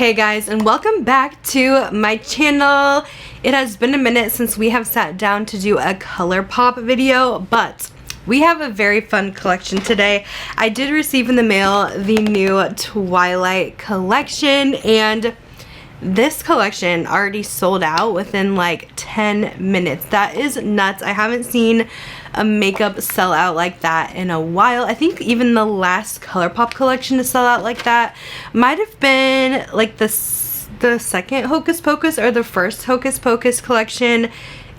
Hey guys, and welcome back to my channel. It has been a minute since we have sat down to do a Colourpop video, but we have a very fun collection today. I did receive in the mail the new Twilight collection, and this collection already sold out within like 10 minutes. That is nuts. I haven't seen a makeup sell out like that in a while. I think even the last Colourpop collection to sell out like that might have been like the second Hocus Pocus or the first Hocus Pocus collection.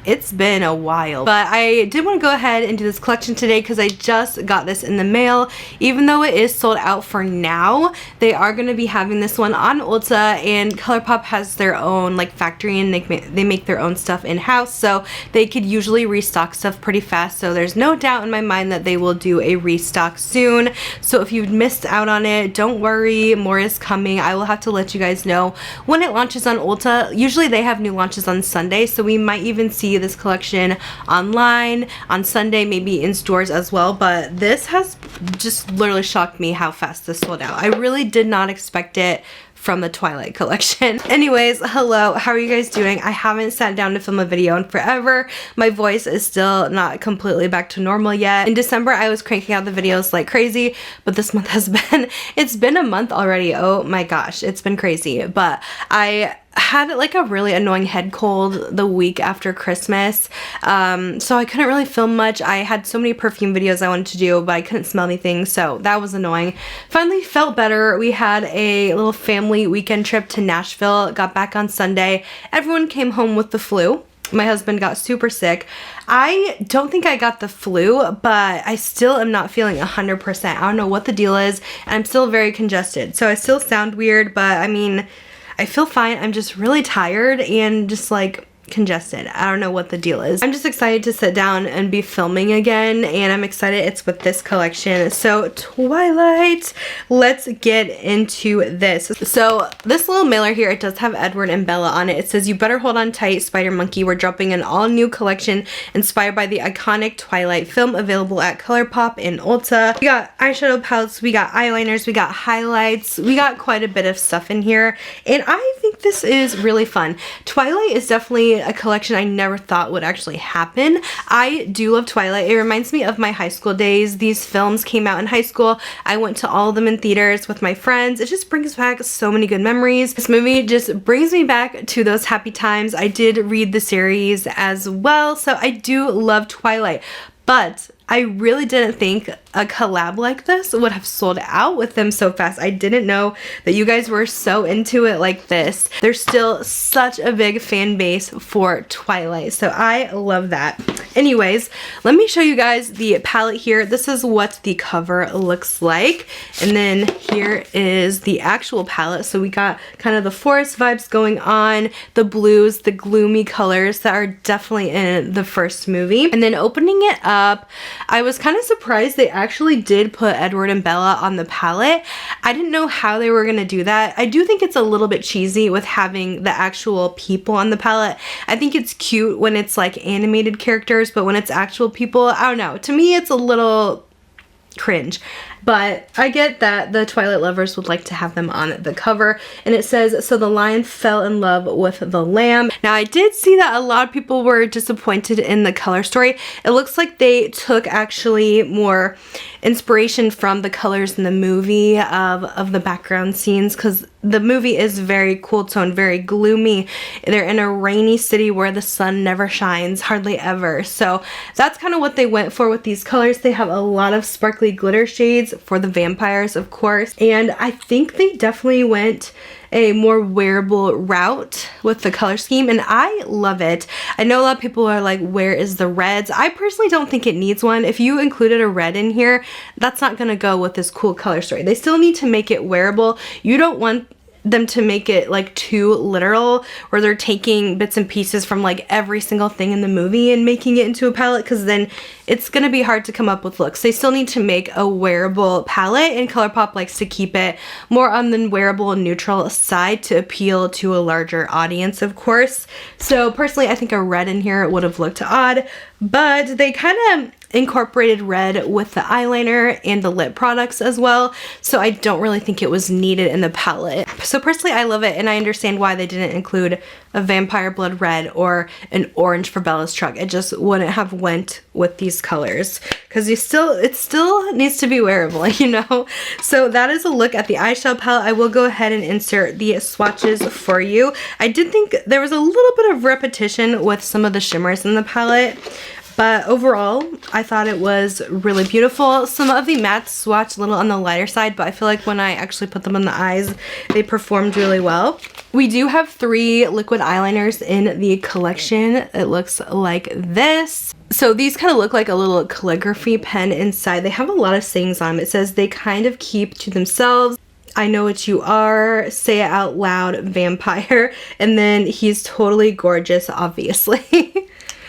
It's been a while, but I did want to go ahead and do this collection today because I just got this in the mail. Even though it is sold out for now, they are going to be having this one on Ulta, and Colourpop has their own like factory and they make their own stuff in-house, so they could usually restock stuff pretty fast. So there's no doubt in my mind that they will do a restock soon. So if you've missed out on it, don't worry, more is coming. I will have to let you guys know when it launches on Ulta. Usually they have new launches on Sunday, so we might even see this collection online on Sunday, maybe in stores as well. But this has just literally shocked me how fast this sold out. I really did not expect it from the Twilight collection. Anyways, hello, how are you guys doing? I haven't sat down to film a video in forever. My voice is still not completely back to normal yet. In December, I was cranking out the videos like crazy, but this month has been, it's been a month already. Oh my gosh, it's been crazy. But I had like a really annoying head cold the week after Christmas, so I couldn't really film much. I had so many perfume videos I wanted to do, but I couldn't smell anything, so that was annoying. Finally felt better. We had a little family weekend trip to Nashville, got back on Sunday. Everyone came home with the flu. My husband got super sick. I don't think I got the flu, but I still am not feeling 100%. I don't know what the deal is, and I'm still very congested, so I still sound weird, but I mean, I feel fine. I'm just really tired and just like congested. I don't know what the deal is. I'm just excited to sit down and be filming again, and I'm excited it's with this collection. So Twilight, let's get into this. So this little mailer here, it does have Edward and Bella on it. It says, "You better hold on tight, Spider Monkey. We're dropping an all new collection inspired by the iconic Twilight film, available at Colourpop and Ulta." We got eyeshadow palettes, we got eyeliners, we got highlights, we got quite a bit of stuff in here, and I think this is really fun. Twilight is definitely a collection I never thought would actually happen. I do love Twilight. It reminds me of my high school days. These films came out in high school. I went to all of them in theaters with my friends. It just brings back so many good memories. This movie just brings me back to those happy times. I did read the series as well, so I do love Twilight. But I really didn't think a collab like this would have sold out with them so fast. I didn't know that you guys were so into it like this. There's still such a big fan base for Twilight, so I love that. Anyways, let me show you guys the palette here. This is what the cover looks like, and then here is the actual palette. So we got kind of the forest vibes going on, the blues, the gloomy colors that are definitely in the first movie. And then opening it up, I was kind of surprised they actually did put Edward and Bella on the palette. I didn't know how they were going to do that. I do think it's a little bit cheesy with having the actual people on the palette. I think it's cute when it's like animated characters, but when it's actual people, I don't know. To me, it's a little cringe. But I get that the Twilight lovers would like to have them on the cover. And it says, "So the lion fell in love with the lamb." Now, I did see that a lot of people were disappointed in the color story. It looks like they took actually more inspiration from the colors in the movie of the background scenes, because the movie is very cool tone, very gloomy. They're in a rainy city where the sun never shines, hardly ever. So that's kind of what they went for with these colors. They have a lot of sparkly glitter shades for the vampires, of course, and I think they definitely went a more wearable route with the color scheme, and I love it. I know a lot of people are like, where is the reds? I personally don't think it needs one. If you included a red in here, that's not gonna go with this cool color story. They still need to make it wearable. You don't want them to make it like too literal, where they're taking bits and pieces from like every single thing in the movie and making it into a palette, because then it's gonna be hard to come up with looks. They still need to make a wearable palette, and Colourpop likes to keep it more on the wearable and neutral side to appeal to a larger audience, of course. So personally, I think a red in here would have looked odd, but they kind of incorporated red with the eyeliner and the lip products as well, so I don't really think it was needed in the palette. So personally I love it, and I understand why they didn't include a vampire blood red or an orange for Bella's truck. It just wouldn't have went with these colors, because it still needs to be wearable, you know. So that is a look at the eyeshadow palette. I will go ahead and insert the swatches for you. I did think there was a little bit of repetition with some of the shimmers in the palette, but overall, I thought it was really beautiful. Some of the mattes swatched a little on the lighter side, but I feel like when I actually put them on the eyes, they performed really well. We do have 3 liquid eyeliners in the collection. It looks like this. So these kind of look like a little calligraphy pen inside. They have a lot of sayings on them. It says they kind of keep to themselves. I know what you are, say it out loud, vampire. And then he's totally gorgeous, obviously.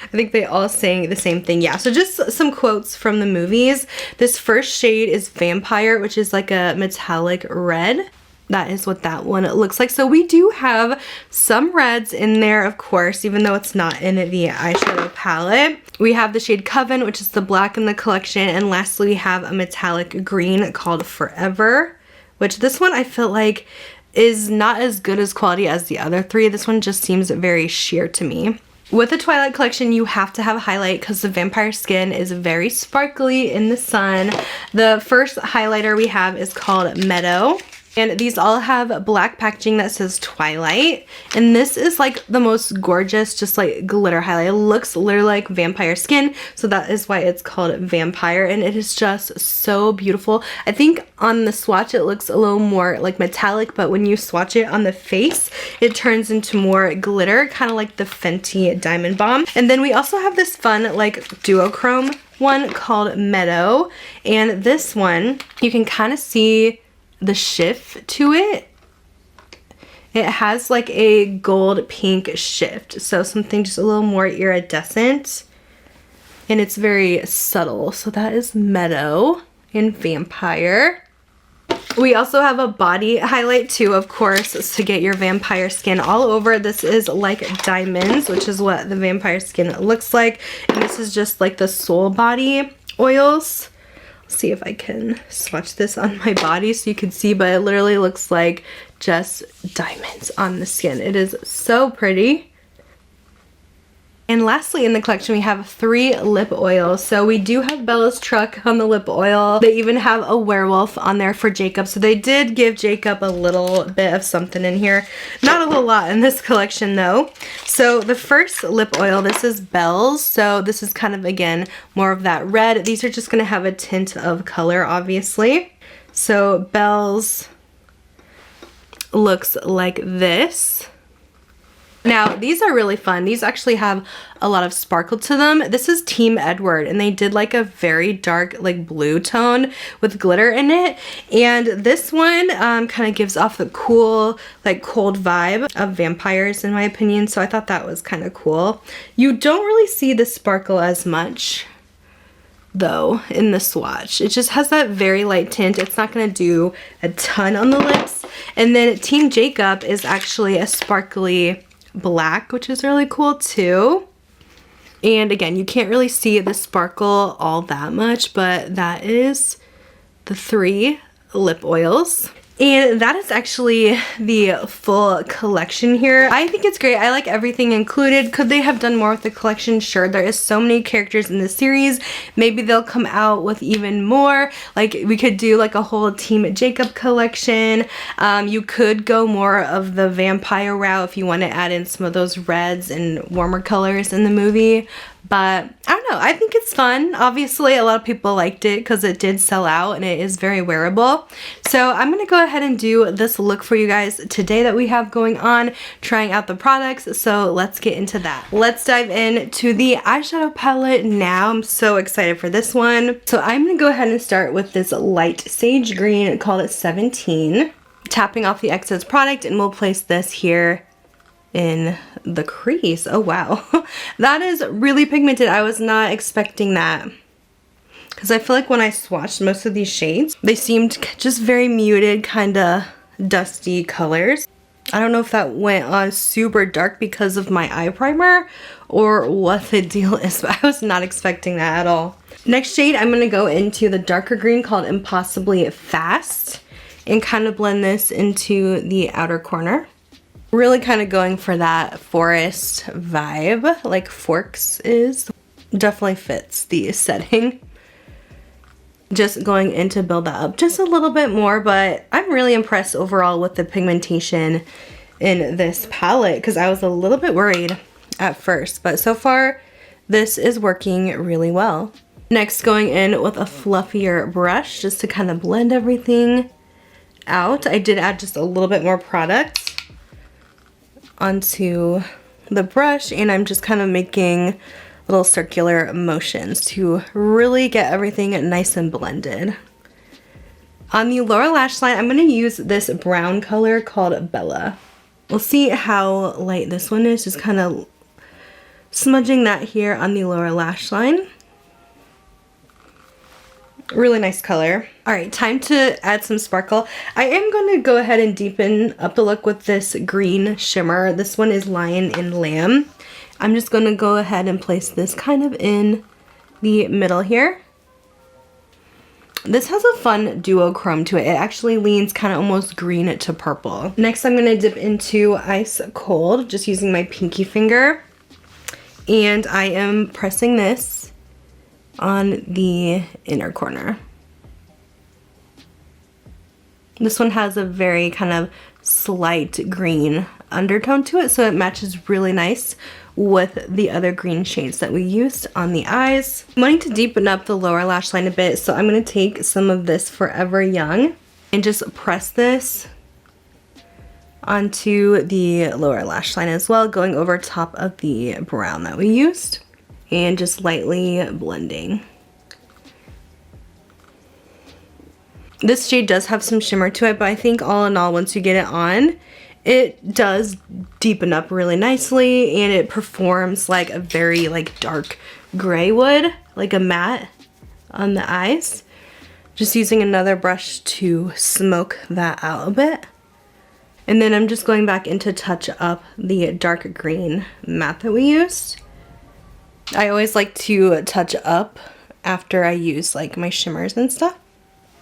I think they all saying the same thing. Yeah, so just some quotes from the movies. This first shade is Vampire, which is like a metallic red. That is what that one looks like. So we do have some reds in there, of course, even though it's not in the eyeshadow palette. We have the shade Coven, which is the black in the collection. And lastly, we have a metallic green called Forever, which this one I feel like is not as good as quality as the other 3. This one just seems very sheer to me. With the Twilight collection, you have to have a highlight because the vampire skin is very sparkly in the sun. The first highlighter we have is called Meadow. And these all have black packaging that says Twilight. And this is like the most gorgeous, just like glitter highlight. It looks literally like vampire skin. So that is why it's called Vampire. And it is just so beautiful. I think on the swatch, it looks a little more like metallic. But when you swatch it on the face, it turns into more glitter, kind of like the Fenty Diamond Bomb. And then we also have this fun like duochrome one called Meadow. And this one, you can kind of see the shift to it. It has like a gold pink shift, so something just a little more iridescent, and it's very subtle. So that is Meadow and Vampire. We also have a body highlight too, of course, to get your vampire skin all over. This is like diamonds, which is what the vampire skin looks like, and this is just like the soul body oils. See if I can swatch this on my body so you can see, but it literally looks like just diamonds on the skin. It is so pretty. And lastly in the collection, we have 3 lip oils. So we do have Bella's truck on the lip oil. They even have a werewolf on there for Jacob. So they did give Jacob a little bit of something in here. Not a whole lot in this collection though. So the first lip oil, this is Belle's. So this is kind of, again, more of that red. These are just going to have a tint of color, obviously. So Belle's looks like this. Now, these are really fun. These actually have a lot of sparkle to them. This is Team Edward, and they did like a very dark like blue tone with glitter in it. And this one kind of gives off the cool, like cold vibe of vampires in my opinion. So I thought that was kind of cool. You don't really see the sparkle as much though in the swatch. It just has that very light tint. It's not going to do a ton on the lips. And then Team Jacob is actually a sparkly black, which is really cool too. And again, you can't really see the sparkle all that much, but that is the 3 lip oils. And that is actually the full collection here. I think it's great. I like everything included. Could they have done more with the collection? Sure. There is so many characters in the series. Maybe they'll come out with even more. Like we could do like a whole Team Jacob collection. You could go more of the vampire route if you want to add in some of those reds and warmer colors in the movie. But I don't know, I think it's fun. Obviously, a lot of people liked it because it did sell out and it is very wearable. So I'm going to go ahead and do this look for you guys today that we have going on, trying out the products. So let's get into that. Let's dive into the eyeshadow palette now. I'm so excited for this one. So I'm going to go ahead and start with this light sage green called 17. Tapping off the excess product, and we'll place this here in the crease. Oh wow, that is really pigmented. I was not expecting that because I feel like when I swatched most of these shades, they seemed just very muted, kind of dusty colors. I don't know if that went on super dark because of my eye primer or what the deal is, but I was not expecting that at all. Next shade, I'm going to go into the darker green called Impossibly Fast and kind of blend this into the outer corner. Really kind of going for that forest vibe like Forks is. Definitely fits the setting. Just going in to build that up just a little bit more, but I'm really impressed overall with the pigmentation in this palette because I was a little bit worried at first, but so far this is working really well. Next, going in with a fluffier brush just to kind of blend everything out. I did add just a little bit more product onto the brush, and I'm just kind of making little circular motions to really get everything nice and blended. On the lower lash line, I'm going to use this brown color called Bella. We'll see how light this one is, just kind of smudging that here on the lower lash line. Really nice color. All right, time to add some sparkle. I am going to go ahead and deepen up the look with this green shimmer. This one is Lion and Lamb. I'm just going to go ahead and place this kind of in the middle here. This has a fun duochrome to it. It actually leans kind of almost green to purple. Next, I'm going to dip into Ice Cold, just using my pinky finger. And I am pressing this on the inner corner. This one has a very kind of slight green undertone to it, so it matches really nice with the other green shades that we used on the eyes. I'm wanting to deepen up the lower lash line a bit, so I'm going to take some of this Forever Young and just press this onto the lower lash line as well, going over top of the brown that we used. And just lightly blending. This shade does have some shimmer to it, but I think all in all, once you get it on, it does deepen up really nicely, and it performs like a very like dark gray would, like a matte on the eyes. Just using another brush to smoke that out a bit. And then I'm just going back in to touch up the dark green matte that we used. I always like to touch up after I use like my shimmers and stuff.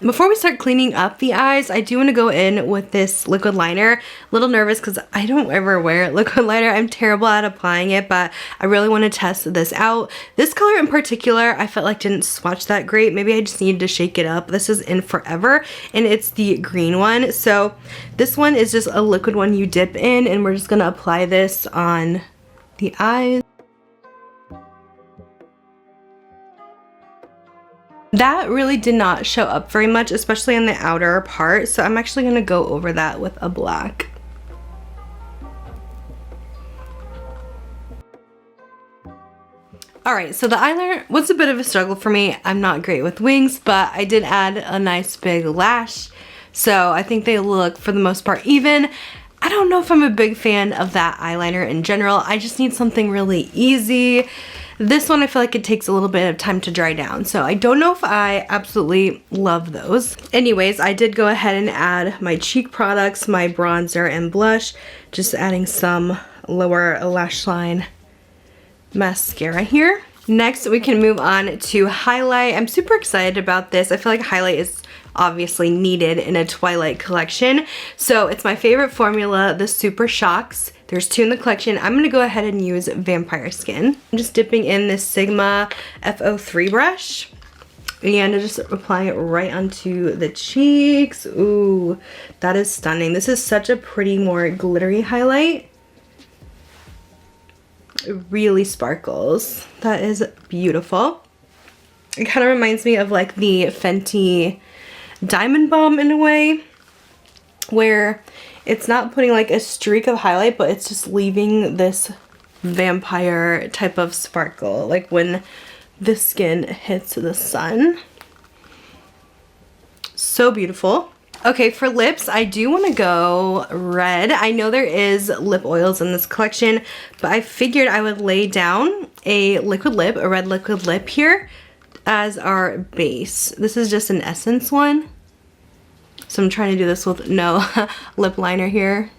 Before we start cleaning up the eyes, I do want to go in with this liquid liner. A little nervous because I don't ever wear liquid liner. I'm terrible at applying it, but I really want to test this out. This color in particular, I felt like didn't swatch that great. Maybe I just needed to shake it up. This is in Forever, and it's the green one. So this one is just a liquid one you dip in, and we're just going to apply this on the eyes. That really did not show up very much, especially on the outer part, so I'm actually going to go over that with a black. Alright, so the eyeliner was a bit of a struggle for me. I'm not great with wings, but I did add a nice big lash, so I think they look, for the most part, even. I don't know if I'm a big fan of that eyeliner in general. I just need something really easy. This one I feel like it takes a little bit of time to dry down, so I don't know if I absolutely love those. Anyways, I did go ahead and add my cheek products, my bronzer and blush, just adding some lower lash line mascara here. Next, we can move on to highlight. I'm super excited about this. I feel like highlight is obviously needed in a Twilight collection. So it's my favorite formula, the Super Shocks. There's 2 in the collection. I'm going to go ahead and use Vampire Skin. I'm just dipping in this Sigma F03 brush and just applying it right onto the cheeks. Ooh, that is stunning. This is such a pretty, more glittery highlight. It really sparkles. That is beautiful. It kind of reminds me of like the Fenty Diamond Bomb in a way, where it's not putting like a streak of highlight, but it's just leaving this vampire type of sparkle, like when the skin hits the sun. So beautiful. Okay, for lips, I do want to go red. I know there is lip oils in this collection, but I figured I would lay down a liquid lip, a red liquid lip here as our base. This is just an Essence one. So I'm trying to do this with no lip liner here.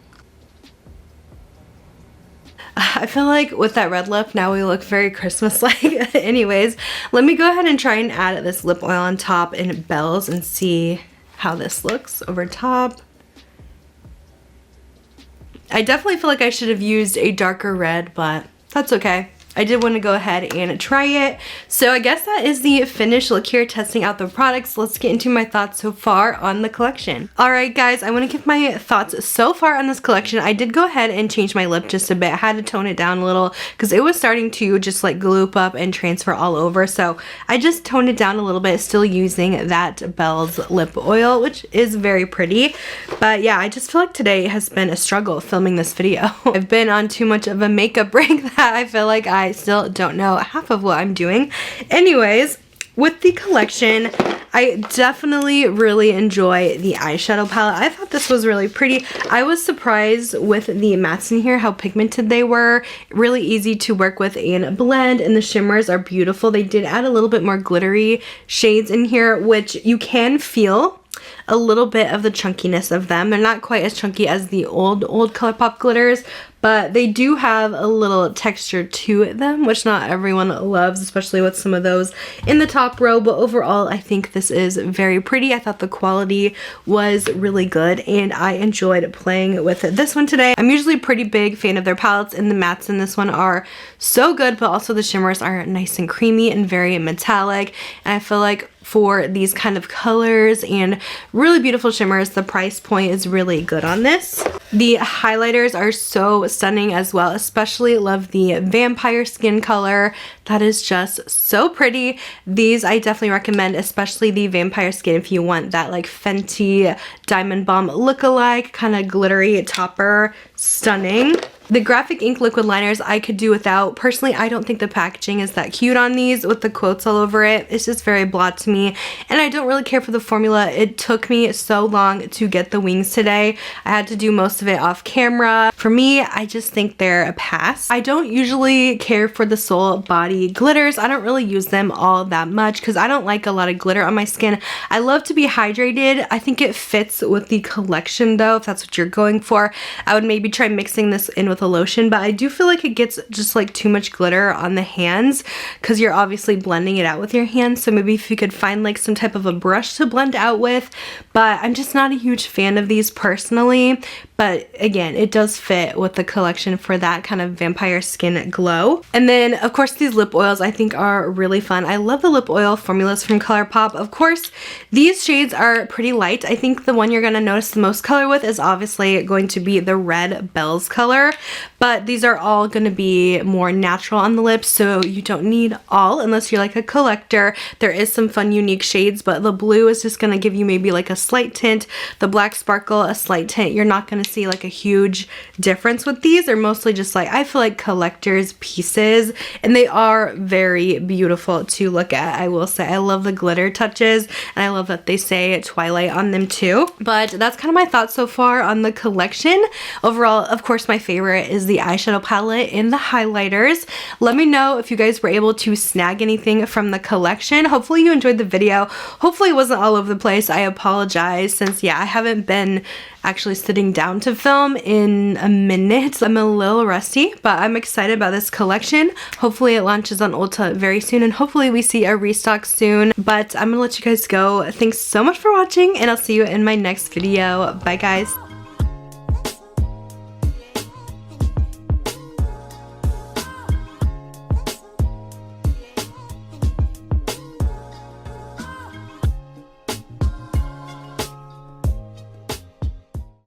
I feel like with that red lip, now we look very Christmas-like. Anyways, let me go ahead and try and add this lip oil on top in Bells and see how this looks over top. I definitely feel like I should have used a darker red, but that's okay. I did want to go ahead and try it. So I guess that is the finished look here, testing out the products. Let's get into my thoughts so far on the collection. Alright guys, I want to give my thoughts so far on this collection. I did go ahead and change my lip just a bit. I had to tone it down a little because it was starting to just like gloop up and transfer all over. So I just toned it down a little bit, still using that Belle's lip oil, which is very pretty. But yeah, I just feel like today has been a struggle filming this video. I've been on too much of a makeup break that I feel like I still don't know half of what I'm doing. Anyways, with the collection, I definitely really enjoy the eyeshadow palette. I thought this was really pretty. I was surprised with the mattes in here, how pigmented they were. Really easy to work with and blend, and the shimmers are beautiful. They did add a little bit more glittery shades in here, which you can feel a little bit of the chunkiness of them. They're not quite as chunky as the old Colourpop glitters, but they do have a little texture to them, which not everyone loves, especially with some of those in the top row. But overall, I think this is very pretty. I thought the quality was really good, and I enjoyed playing with this one today. I'm usually a pretty big fan of their palettes, and the mattes in this one are so good, but also the shimmers are nice and creamy and very metallic. And I feel like for these kind of colors and really beautiful shimmers, the price point is really good on this. The highlighters are so stunning as well, especially love the vampire skin color. That is just so pretty. These I definitely recommend, especially the vampire skin if you want that like Fenty Diamond Bomb look-alike, kind of glittery topper. Stunning. The graphic ink liquid liners I could do without. Personally, I don't think the packaging is that cute on these with the quotes all over it. It's just very blah to me, and I don't really care for the formula. It took me so long to get the wings today. I had to do most of it off camera. For me, I just think they're a pass. I don't usually care for the Soul Body glitters. I don't really use them all that much because I don't like a lot of glitter on my skin. I love to be hydrated. I think it fits with the collection though, if that's what you're going for. I would maybe try mixing this in with a lotion, but I do feel like it gets just like too much glitter on the hands because you're obviously blending it out with your hands. So maybe if you could find like some type of a brush to blend out with, but I'm just not a huge fan of these personally. But again, it does fit with the collection for that kind of vampire skin glow. And then of course these lip oils I think are really fun. I love the lip oil formulas from Colourpop. Of course, these shades are pretty light. I think the one you're going to notice the most color with is obviously going to be the red Belle's color. But these are all going to be more natural on the lips, so you don't need all unless you're like a collector. There is some fun unique shades, but the blue is just going to give you maybe like a slight tint. The black sparkle, a slight tint. You're not going to see like a huge difference with these. They're mostly just like, I feel like collector's pieces, and they are very beautiful to look at. I will say I love the glitter touches, and I love that they say Twilight on them too. But that's kind of my thoughts so far on the collection. Overall, of course, my favorite is the eyeshadow palette and the highlighters. Let me know if you guys were able to snag anything from the collection. Hopefully you enjoyed the video. Hopefully it wasn't all over the place. I apologize since, yeah, I haven't been actually sitting down to film in a minute. I'm a little rusty, but I'm excited about this collection. Hopefully it launches on Ulta very soon, and hopefully we see a restock soon. But I'm gonna let you guys go. Thanks so much for watching, and I'll see you in my next video. Bye guys.